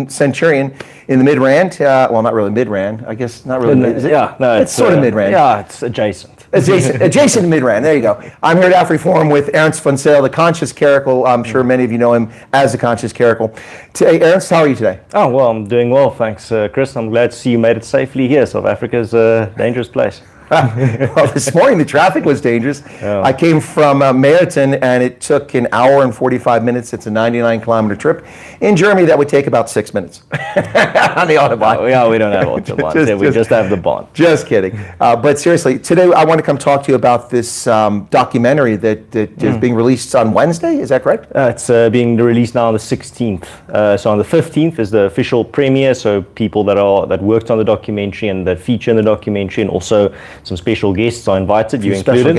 Centurion in the Mid-Rand. Well, not really Mid-Rand. I guess not really. Is it? Yeah, no, it's sort of Mid-Rand. Yeah, it's adjacent. Adjacent to Mid-Rand. There you go. I'm here at AfriForum with Ernst von Sale, the Conscious Clerical. I'm sure many of you know him as the Conscious Clerical. Today, Ernst, how are you today? Oh, well, I'm doing well, thanks, Chris. I'm glad to see you made it safely here. South Africa's a dangerous place. Well, this morning the traffic was dangerous. Oh. I came from Meriton and it took an hour and 45 minutes. It's a 99-kilometer trip. In Germany, that would take about 6 minutes on the Autobahn. Oh, yeah, we don't have Autobahn. We just have the Bahn. Just kidding. But seriously, today I want to come talk to you about this documentary that is being released on Wednesday. Is that correct? It's being released now on the 16th. So on the 15th is the official premiere. So people that worked on the documentary and that feature in the documentary, and also some special guests are invited, you included.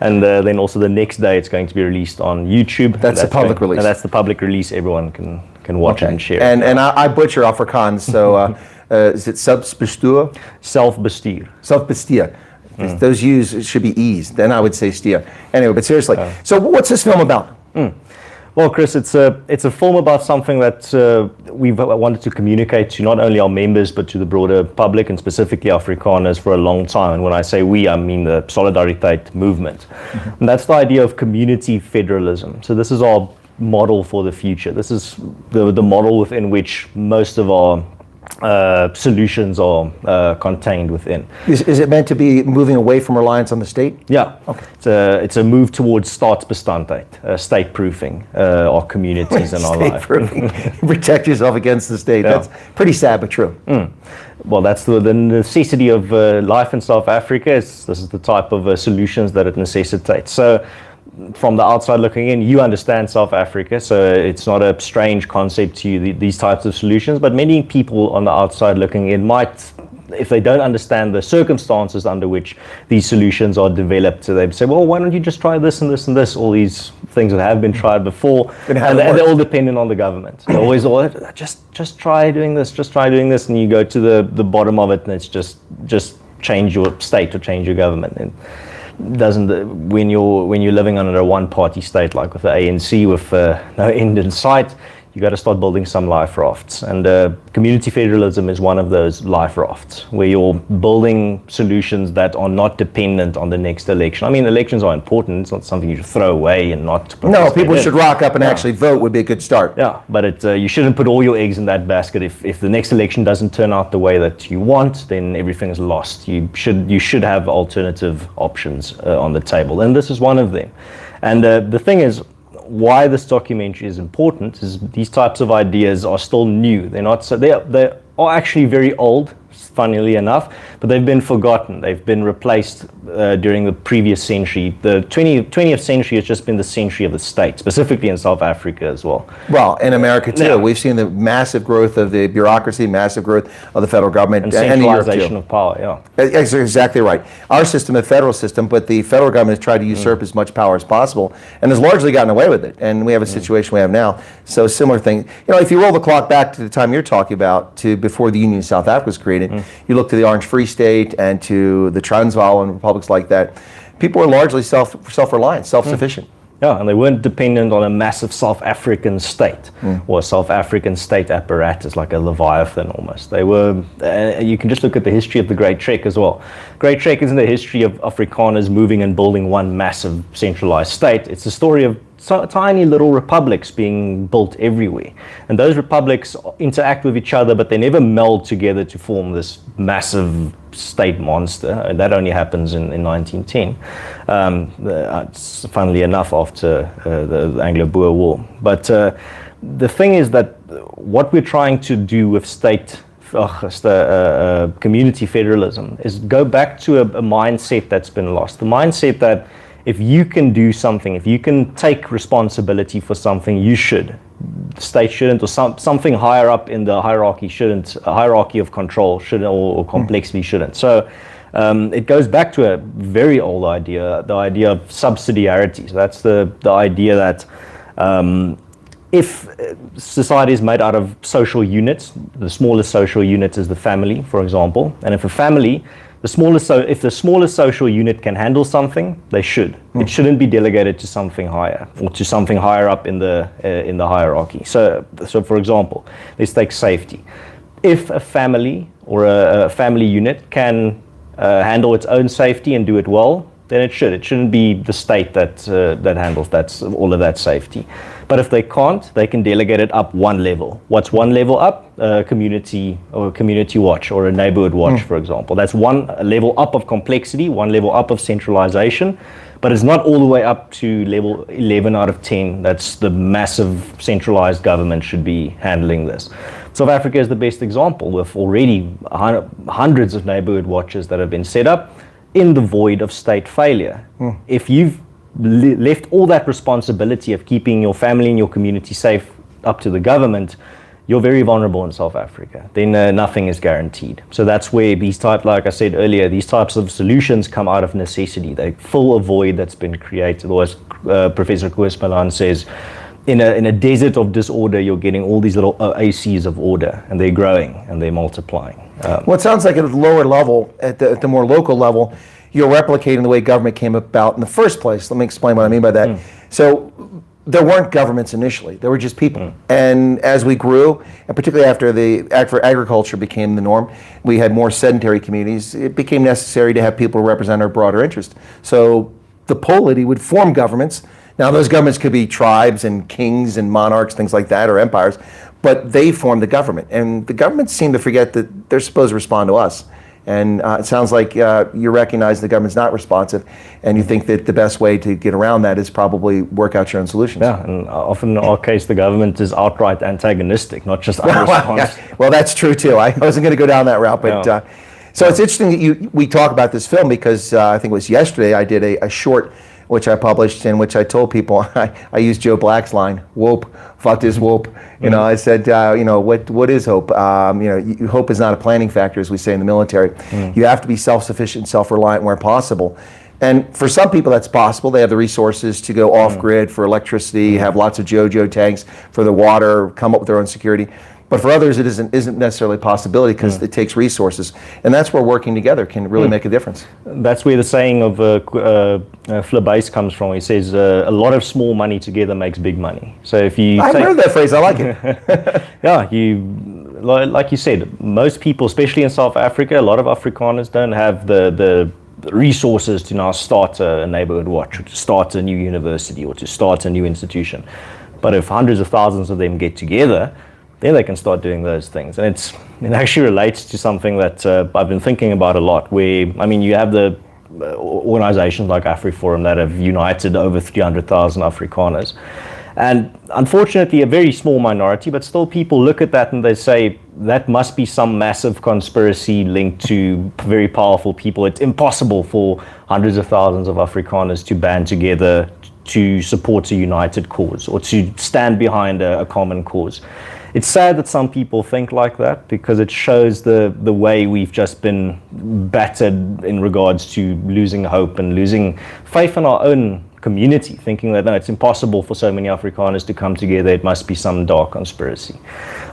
And then also the next day it's going to be released on YouTube. That's the public release. And that's the public release. Everyone can watch it and share it. And I butcher Afrikaans, so is it Selfbestuur? Selfbestuur. Selfbestuur. Those U's should be E's. Then I would say steer. Anyway, but seriously, so what's this film about? Well, Chris, it's a film about something that we've wanted to communicate to not only our members but to the broader public, and specifically Afrikaners, for a long time. And when I say we, I mean the Solidariteit movement. And that's the idea of community federalism. So this is our model for the future. This is the model within which most of our solutions are contained within. Is it meant to be moving away from reliance on the state? Yeah. Okay. It's a move towards staatsbestandheid, state proofing our communities and our life. Protect yourself against the state. Yeah. That's pretty sad but true. Well, that's the necessity of life in South Africa. This is the type of solutions that it necessitates. So from the outside looking in, you understand South Africa, so it's not a strange concept to you, these types of solutions. But many people on the outside looking in might, if they don't understand the circumstances under which these solutions are developed, so they say, well, why don't you just try this and this and this, all these things that have been tried before, and they're all dependent on the government. They're always just try doing this, just try doing this, and you go to the bottom of it, and it's just change your state or change your government. And when you're living under a one-party state like with the ANC with no end in sight, you got to start building some life rafts, and community federalism is one of those life rafts where you're building solutions that are not dependent on the next election. I mean, elections are important. It's not something you should throw away and not. No, people should rock up and actually vote. Would be a good start. Yeah, but you shouldn't put all your eggs in that basket. If the next election doesn't turn out the way that you want, then everything is lost. You should have alternative options on the table, and this is one of them. And the thing is, why this documentary is important is these types of ideas are still new. They're not so they are actually very old, funnily enough, but they've been forgotten. They've been replaced during the previous century. The 20th century has just been the century of the state, specifically in South Africa as well. Well, in America too. Yeah. We've seen the massive growth of the bureaucracy, massive growth of the federal government, and centralization of power. Yeah, that's exactly right. Our system, a federal system, but the federal government has tried to usurp as much power as possible, and has largely gotten away with it. And we have a situation we have now. So similar thing. You know, if you roll the clock back to the time you're talking about, to before the Union of South Africa was created. You look to the Orange Free State and to the Transvaal and republics like that, people were largely self-reliant, self-sufficient. Yeah, and they weren't dependent on a massive South African state or a South African state apparatus like a Leviathan almost. They were, you can just look at the history of the Great Trek as well. Great Trek isn't the history of Afrikaners moving and building one massive centralized state. It's a story of tiny little republics being built everywhere. And those republics interact with each other, but they never meld together to form this massive state monster. And that only happens in 1910, funnily enough, after the Anglo-Boer War. But the thing is that what we're trying to do with community federalism is go back to a mindset that's been lost. The mindset that if you can do something, if you can take responsibility for something, you should. The state shouldn't, or something higher up in the hierarchy shouldn't, a hierarchy of control shouldn't, or complexity shouldn't. So it goes back to a very old idea, the idea of subsidiarity. So that's the idea that if society is made out of social units, the smallest social unit is the family, for example, and if a family, If the smallest social unit can handle something, they should. It shouldn't be delegated to something higher or to something higher up in the hierarchy. So for example, let's take safety. If a family or a family unit can handle its own safety and do it well, then it should. It shouldn't be the state that handles all of that safety. But if they can't, they can delegate it up one level. What's one level up? A community watch or a neighborhood watch, for example. That's one level up of complexity, one level up of centralization, but it's not all the way up to level 11 out of 10. That's the massive centralized government should be handling this. South Africa is the best example with already hundreds of neighborhood watches that have been set up in the void of state failure. If you've left all that responsibility of keeping your family and your community safe up to the government, you're very vulnerable in South Africa. Then nothing is guaranteed. So that's where like I said earlier, these types of solutions come out of necessity. They fill a void that's been created, or as Professor Chris Wyatt says, in a desert of disorder, you're getting all these little oases of order, and they're growing and they're multiplying. Well, it sounds like at the lower level, at the more local level, you're replicating the way government came about in the first place. Let me explain what I mean by that. So there weren't governments initially. There were just people. And as we grew, and particularly after agriculture became the norm, we had more sedentary communities. It became necessary to have people represent our broader interest. So the polity would form governments. Now, those governments could be tribes and kings and monarchs, things like that, or empires, but they formed the government. And the governments seem to forget that they're supposed to respond to us. And it sounds like you recognize the government's not responsive, and you think that the best way to get around that is probably work out your own solutions. Yeah, and often in our case, the government is outright antagonistic, not just unresponsive. Well, that's true too. I wasn't going to go down that route, but so it's interesting that we talk about this film because I think it was yesterday I did a short which I published, in which I told people, I used Joe Black's line, "Wope, fuck this wope." You know, I said, what is hope? Hope is not a planning factor, as we say in the military. You have to be self-sufficient, self-reliant where possible. And for some people that's possible. They have the resources to go off-grid for electricity, have lots of JoJo tanks for the water, come up with their own security. But for others, it isn't necessarily a possibility because it takes resources. And that's where working together can really make a difference. That's where the saying of Flabase comes from. He says, a lot of small money together makes big money. So if you I've heard that phrase. I like it. Yeah, like you said, most people, especially in South Africa, a lot of Afrikaners don't have the resources to now start a neighborhood watch, or to start a new university, or to start a new institution. But if hundreds of thousands of them get together, then they can start doing those things. And it actually relates to something that I've been thinking about a lot, where, you have the organizations like AfriForum that have united over 300,000 Afrikaners. And unfortunately, a very small minority, but still people look at that and they say, that must be some massive conspiracy linked to very powerful people. It's impossible for hundreds of thousands of Afrikaners to band together to support a united cause or to stand behind a common cause. It's sad that some people think like that because it shows the way we've just been battered in regards to losing hope and losing faith in our own community, thinking that, no, it's impossible for so many Afrikaners to come together, it must be some dark conspiracy.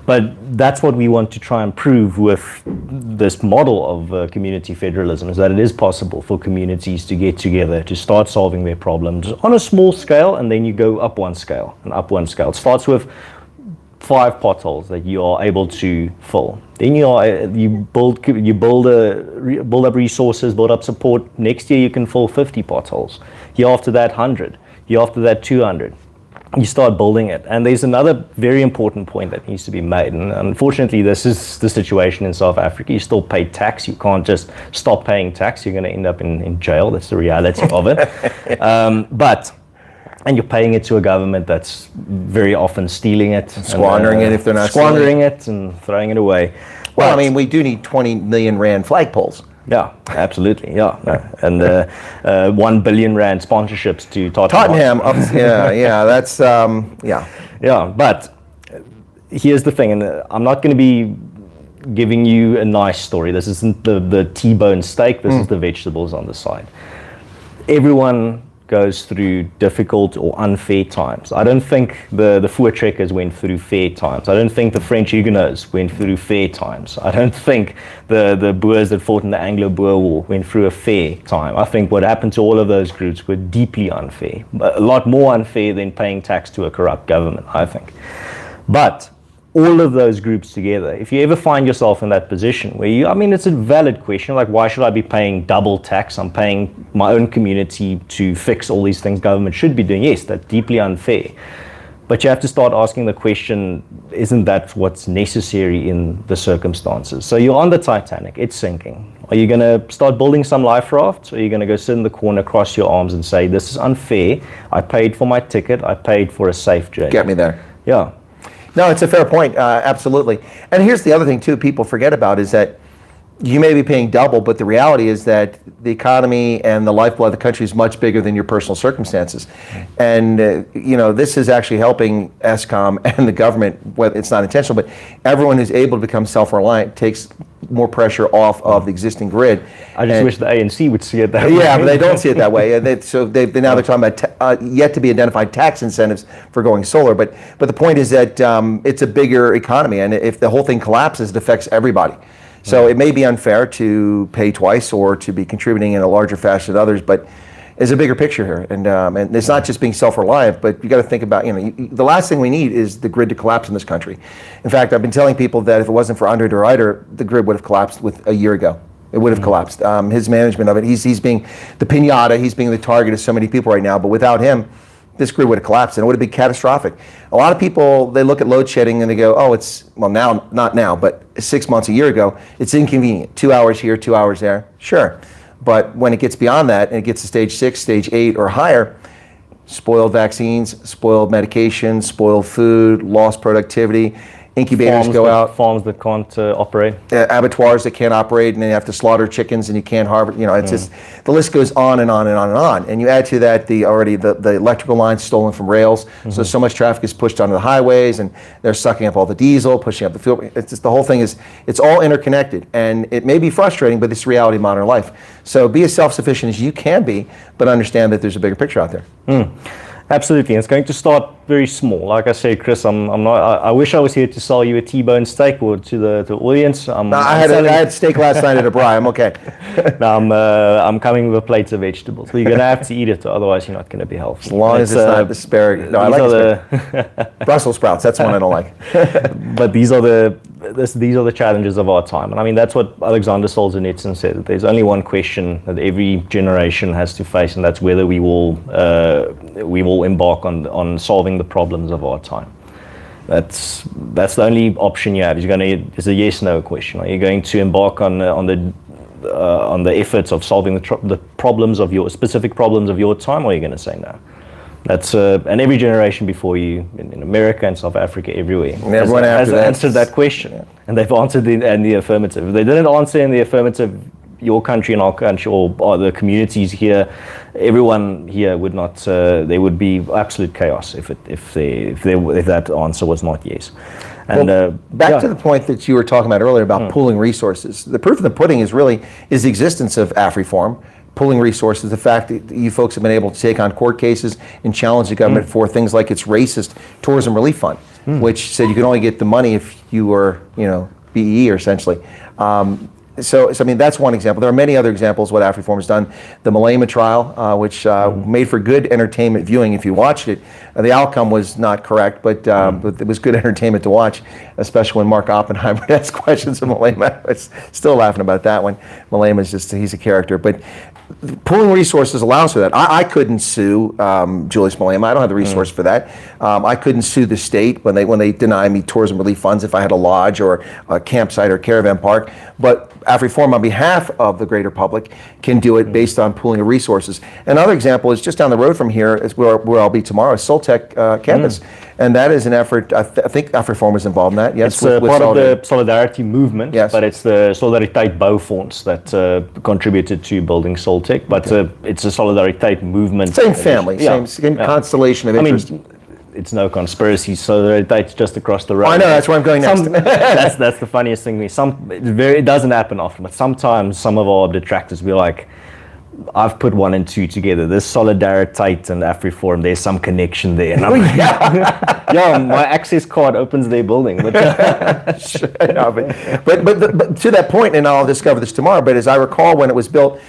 But that's what we want to try and prove with this model of community federalism, is that it is possible for communities to get together, to start solving their problems on a small scale, and then you go up one scale and up one scale. It starts with 5 potholes that you are able to fill. Then you build up resources, build up support. Next year you can fill 50 potholes. Year after that 100. Year after that 200. You start building it. And there's another very important point that needs to be made. And unfortunately, this is the situation in South Africa. You still pay tax. You can't just stop paying tax. You're going to end up in jail. That's the reality of it. And you're paying it to a government that's very often stealing it. Squandering it if they're not squandering it and throwing it away. Well, we do need 20 million rand flagpoles. Yeah, absolutely. Yeah. And 1 billion rand sponsorships to Tottenham. That's, Yeah, but here's the thing, and I'm not going to be giving you a nice story. This isn't the T-bone steak. This is the vegetables on the side. Everyone goes through difficult or unfair times. I don't think the Voortrekkers went through fair times. I don't think the French Huguenots went through fair times. I don't think the Boers that fought in the Anglo-Boer War went through a fair time. I think what happened to all of those groups were deeply unfair, a lot more unfair than paying tax to a corrupt government, I think. But all of those groups together, if you ever find yourself in that position where it's a valid question, like why should I be paying double tax? I'm paying my own community to fix all these things government should be doing. Yes, that's deeply unfair. But you have to start asking the question, isn't that what's necessary in the circumstances? So you're on the Titanic, it's sinking. Are you going to start building some life rafts? Or are you going to go sit in the corner, cross your arms and say, this is unfair. I paid for my ticket. I paid for a safe journey. Get me there. Yeah. No, it's a fair point, absolutely. And here's the other thing, too, people forget about is that you may be paying double, but the reality is that the economy and the lifeblood of the country is much bigger than your personal circumstances. And, this is actually helping ESCOM and the government, whether it's not intentional, but everyone who's able to become self-reliant takes more pressure off of the existing grid. I just wish the ANC would see it that way. Yeah, but they don't see it that way. So now they're talking about yet to be identified tax incentives for going solar. But the point is that it's a bigger economy, and if the whole thing collapses, it affects everybody. So it may be unfair to pay twice or to be contributing in a larger fashion than others, but there's a bigger picture here. And it's not just being self-reliant, but you got to think about, the last thing we need is the grid to collapse in this country. In fact, I've been telling people that if it wasn't for Andre de Ruyter, the grid would have collapsed a year ago. It would have collapsed. His management of it, he's being the piñata, he's being the target of so many people right now, but without him, this grid would have collapsed and it would have been catastrophic. A lot of people, they look at load shedding and they go, now, not now, but 6 months, a year ago, it's inconvenient. 2 hours here, 2 hours there, sure. But when it gets beyond that and it gets to stage 6, stage 8 or higher, spoiled vaccines, spoiled medications, spoiled food, lost productivity, incubators go out. Farms that can't operate. Abattoirs that can't operate, and then you have to slaughter chickens and you can't harvest. It's just, the list goes on and on and on and on. And you add to that the electrical lines stolen from rails. So much traffic is pushed onto the highways and they're sucking up all the diesel, pushing up the fuel. It's just, the whole thing it's all interconnected. And it may be frustrating, but it's the reality of modern life. So be as self-sufficient as you can be, but understand that there's a bigger picture out there. Absolutely, it's going to start very small. Like I said, Chris, I'm not. I wish I was here to sell you a T-bone steak or to the audience. I had steak last night at a braai. I'm okay. No, I'm coming with a plate of vegetables. So you're going to have to eat it, otherwise you're not going to be healthy. As long as it's not asparagus. No, I like asparagus. Brussels sprouts. That's one I don't like. But these are the challenges of our time, and that's what Alexander Solzhenitsyn said. That there's only one question that every generation has to face, and that's whether we will embark on solving the problems of our time. That's the only option you have. It's a yes/no question. Are you going to embark on the efforts of solving the problems of your specific problems of your time, or are you going to say no? That's and every generation before you in America and South Africa, everywhere, has answered that question, and they've answered in the affirmative. If they didn't answer in the affirmative, your country and our country, or the communities here, everyone here would not. There would be absolute chaos if that answer was not yes. And back to the point that you were talking about earlier about pooling resources. The proof of the pudding is the existence of AfriForum. Pooling resources, the fact that you folks have been able to take on court cases and challenge the government for things like its racist tourism relief fund, which said you can only get the money if you were, BEE or essentially. So that's one example. There are many other examples what AfriForum has done. The Malema trial, which made for good entertainment viewing if you watched it. The outcome was not correct, but it was good entertainment to watch, especially when Mark Oppenheimer asked questions of Malema. I was still laughing about that one. Malema's he's a character. But pooling resources allows for that. I couldn't sue Julius Malema. I don't have the resource for that. I couldn't sue the state when they deny me tourism relief funds if I had a lodge or a campsite or caravan park. But AfriForum, on behalf of the greater public, can do it based on pooling of resources. Another example is just down the road from here, is where I'll be tomorrow, is Soltech campus. And that is an effort, I think AfriForum is involved in that, yes? It's part of the Solidarity movement, yes. But it's the Solidariteit Bouwfonds that contributed to building Soltech, but it's a Solidariteit movement. Same family, same constellation of interest. It's no conspiracy, Solidariteit's just across the road. I know, that's where I'm going next. That's the funniest thing. It doesn't happen often, but sometimes some of our detractors be like, I've put 1 and 2 together. There's Solidariteit and AfriForum. There's some connection there. And I'm like, yeah, my access card opens their building. But, No, but to that point, and I'll discover this tomorrow, but as I recall when it was built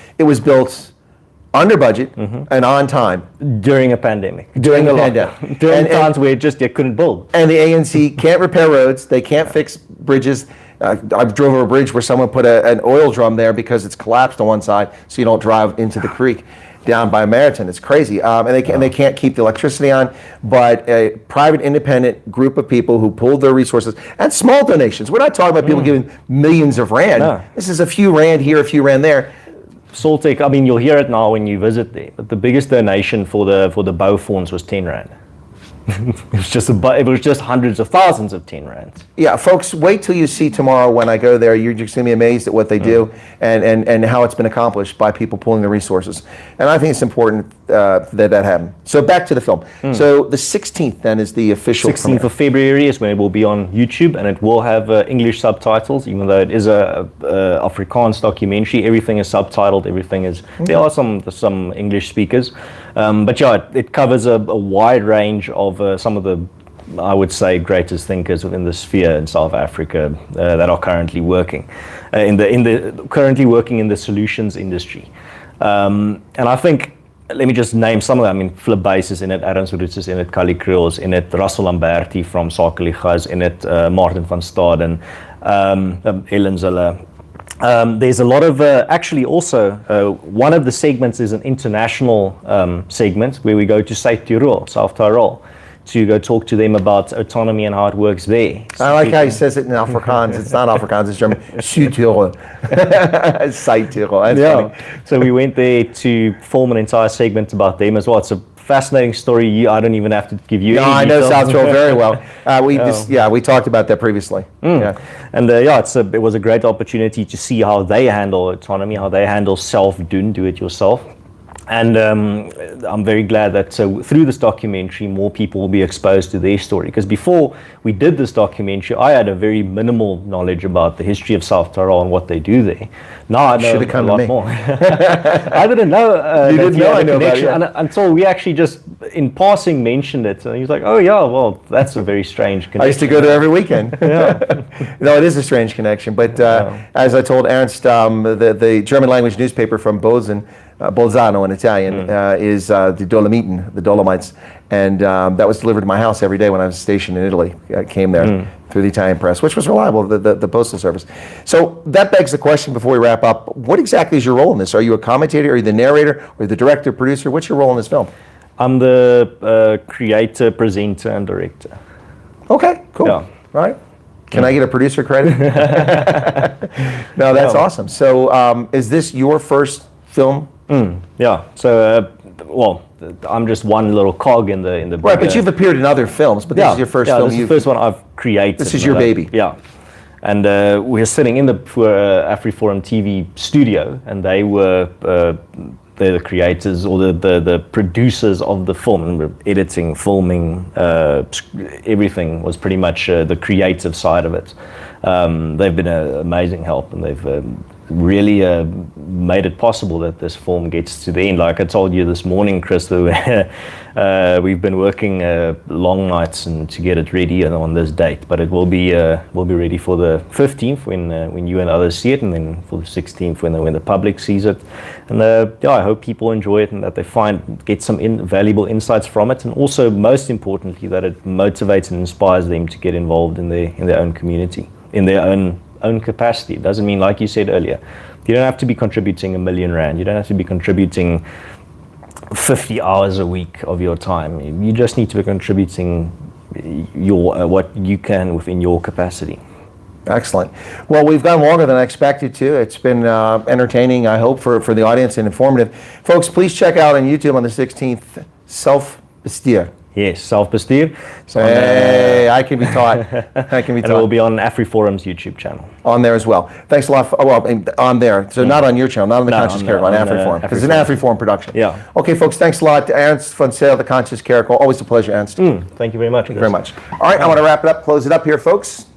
under budget and on time. during a pandemic. During the pandemic. During times where just you couldn't build. And the ANC can't repair roads. They can't fix bridges. I drove over a bridge where someone put an oil drum there because it's collapsed on one side, so you don't drive into the creek down by Meriton. It's crazy. And they can't keep the electricity on. But a private, independent group of people who pooled their resources and small donations. We're not talking about people giving millions of rand. No. This is a few rand here, a few rand there. Saltec, I mean, you'll hear it now when you visit there, but the biggest donation for the Bouwfonds was 10 rand. It was just hundreds of thousands of 10 rands. Yeah, folks, wait till you see tomorrow when I go there. You're just going to be amazed at what they do and how it's been accomplished by people pooling the resources. And I think it's important that happened. So back to the film. So the 16th then is the official 16th premiere. of February is when it will be on YouTube, and it will have English subtitles, even though it is a Afrikaans documentary. Everything is subtitled. Everything is. There are some English speakers, but yeah, it covers a wide range of some of the, I would say, greatest thinkers within the sphere in South Africa that are currently working currently working in the solutions industry, and I think. Let me just name some of them. I mean, Flip Base is in it, Ernst is in it, Kali Kriel is in it, Russell Lamberti from Sakeliga is in it, Martin van Staden, Ellen Zille. There's a lot of, actually also, one of the segments is an international segment where we go to Zuid-Tirol, South Tyrol, to go talk to them about autonomy and how it works there. I like how he says it in Afrikaans. It's not Afrikaans, it's German. Zuid-Tirol. Zuid-Tirol. That's funny. So we went there to film an entire segment about them as well. It's a fascinating story. I don't even have to give you any I know details. South Tyrol very well. We talked about that previously. Yeah. And it was a great opportunity to see how they handle autonomy, how they handle do it yourself. And I'm very glad that through this documentary, more people will be exposed to their story. Because before we did this documentary, I had a very minimal knowledge about the history of South Tyrol and what they do there. Now I know a lot more. I didn't know. You didn't know I know about it. Until we actually just in passing mentioned it. And he was like, "Oh yeah, well that's a very strange connection." I used to go there every weekend. No, it is a strange connection. But as I told Ernst, the German language newspaper from Bolzano in Italian is the Dolomiten, the Dolomites, and that was delivered to my house every day when I was stationed in Italy. I came there through the Italian press, which was reliable, the postal service. So that begs the question before we wrap up, what exactly is your role in this? Are you a commentator, are you the narrator, or the director, producer? What's your role in this film? I'm the creator, presenter, and director. Okay, cool. Yeah. All right. Can I get a producer credit? No, that's awesome. So is this your first film? Yeah. So, I'm just one little cog in the. Right, but you've appeared in other films. But this is your first film. This is the first one I've created. This is your baby. Yeah. And we're sitting in the AfriForum TV studio, and they were they're the creators or the producers of the film, and we're editing, filming, everything was pretty much the creative side of it. They've been an amazing help, and they've really made it possible that this film gets to the end. Like I told you this morning, Chris, we've been working long nights and to get it ready on this date, but it will be ready for the 15th when you and others see it, and then for the 16th when the public sees it. And I hope people enjoy it and that they get some valuable insights from it, and also most importantly that it motivates and inspires them to get involved in their own community, in their own capacity. It doesn't mean, like you said earlier, you don't have to be contributing R1 million. You don't have to be contributing 50 hours a week of your time. You just need to be contributing what you can within your capacity. Excellent. Well, we've gone longer than I expected to. It's been entertaining, I hope, for the audience, and informative. Folks, please check out on YouTube on the 16th, Selfbestuur. Yes, Selfbestuur. Hey, I can be taught. I can be taught. And it will be on AfriForum's YouTube channel. On there as well. Thanks a lot. On there. So not on your channel, not on the Conscious Caracal, on AfriForum. Because it's an AfriForum production. Yeah. Okay, folks, thanks a lot to Ernst van Sale, the Conscious Caracal. Always a pleasure, Ernst. Thank you very much. Thank you very much. All right, I want to wrap it up, close it up here, folks.